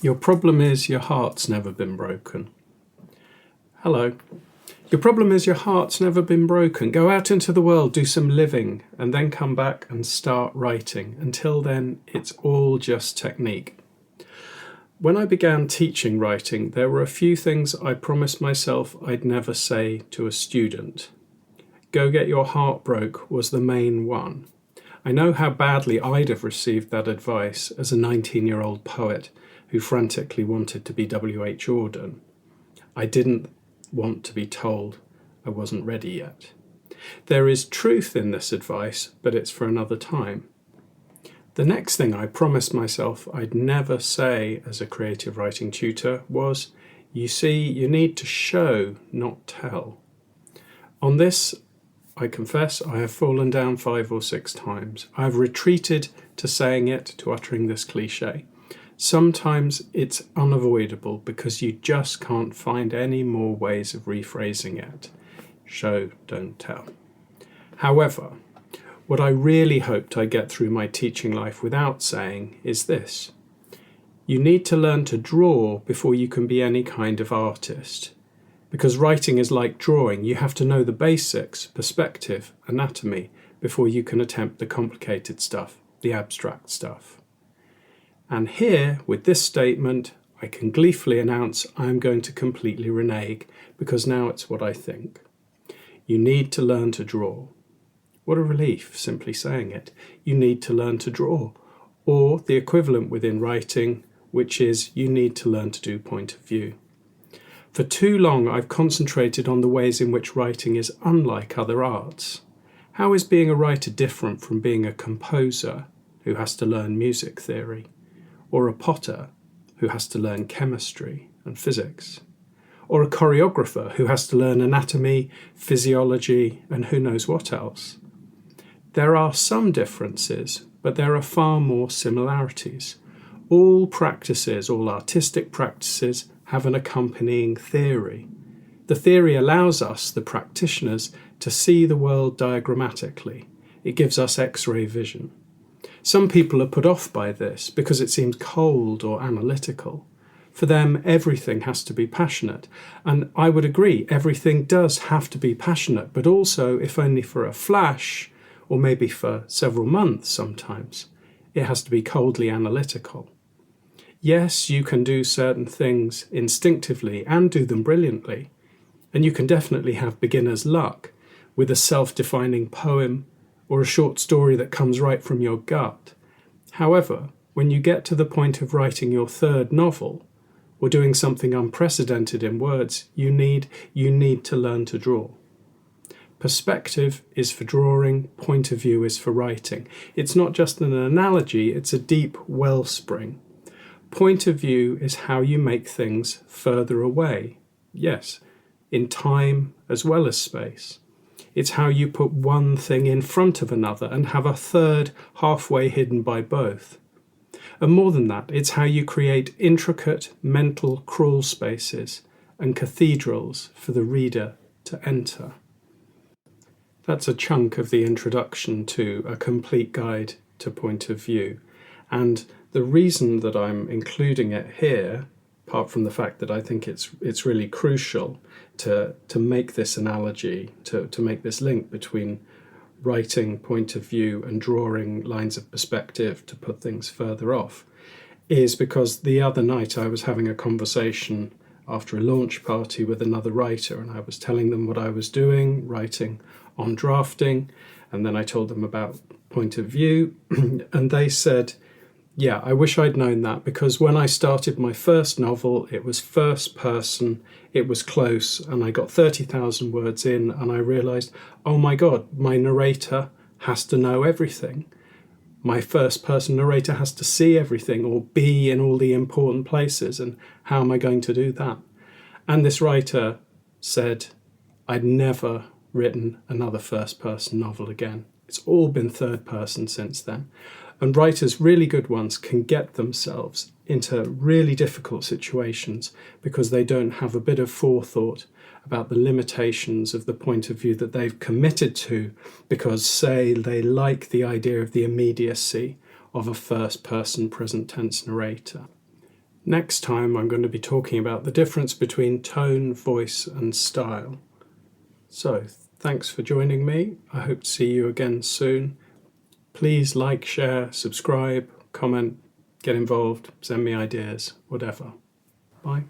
Your problem is your heart's never been broken. Hello. Your problem is your heart's never been broken. Go out into the world, do some living, and then come back and start writing. Until then, it's all just technique. When I began teaching writing, there were a few things I promised myself I'd never say to a student. Go get your heart broke was the main one. I know how badly I'd have received that advice as a 19-year-old poet who frantically wanted to be W.H. Auden. I didn't want to be told I wasn't ready yet. There is truth in this advice, but it's for another time. The next thing I promised myself I'd never say as a creative writing tutor was, you see, you need to show, not tell. On this, I confess, I have fallen down 5 or 6 times. I have retreated to saying it, to uttering this cliche. Sometimes it's unavoidable because you just can't find any more ways of rephrasing it. Show, don't tell. However, what I really hoped I get through my teaching life without saying is this. You need to learn to draw before you can be any kind of artist. Because writing is like drawing. You have to know the basics, perspective, anatomy, before you can attempt the complicated stuff, the abstract stuff. And here, with this statement, I can gleefully announce I am going to completely renege, because now it's what I think. You need to learn to draw. What a relief, simply saying it. You need to learn to draw. Or the equivalent within writing, which is you need to learn to do point of view. For too long, I've concentrated on the ways in which writing is unlike other arts. How is being a writer different from being a composer who has to learn music theory? Or a potter who has to learn chemistry and physics, or a choreographer who has to learn anatomy, physiology, and who knows what else. There are some differences, but there are far more similarities. All practices, all artistic practices, have an accompanying theory. The theory allows us, the practitioners, to see the world diagrammatically. It gives us X-ray vision. Some people are put off by this because it seems cold or analytical. For them, everything has to be passionate. And I would agree, everything does have to be passionate, but also, if only for a flash, or maybe for several months sometimes, it has to be coldly analytical. Yes, you can do certain things instinctively and do them brilliantly. And you can definitely have beginner's luck with a self-defining poem or a short story that comes right from your gut. However, when you get to the point of writing your 3rd novel, or doing something unprecedented in words, you need to learn to draw. Perspective is for drawing, point of view is for writing. It's not just an analogy, it's a deep wellspring. Point of view is how you make things further away. Yes, in time as well as space. It's how you put one thing in front of another and have a third halfway hidden by both. And more than that, it's how you create intricate mental crawl spaces and cathedrals for the reader to enter. That's a chunk of the introduction to A Complete Guide to Point of View. And the reason that I'm including it here, apart from the fact that I think it's really crucial to make this analogy, to make this link between writing point of view and drawing lines of perspective to put things further off, is because the other night I was having a conversation after a launch party with another writer, and I was telling them what I was doing, writing on drafting, and then I told them about point of view, and they said, yeah, I wish I'd known that, because when I started my first novel, it was first person, it was close, and I got 30,000 words in, and I realised, oh my God, my narrator has to know everything. My first person narrator has to see everything or be in all the important places, and how am I going to do that? And this writer said, I'd never written another first person novel again. It's all been third person since then. And writers, really good ones, can get themselves into really difficult situations because they don't have a bit of forethought about the limitations of the point of view that they've committed to, because, say, they like the idea of the immediacy of a first-person present tense narrator. Next time I'm going to be talking about the difference between tone, voice and style. So, thanks for joining me. I hope to see you again soon. Please like, share, subscribe, comment, get involved, send me ideas, whatever. Bye.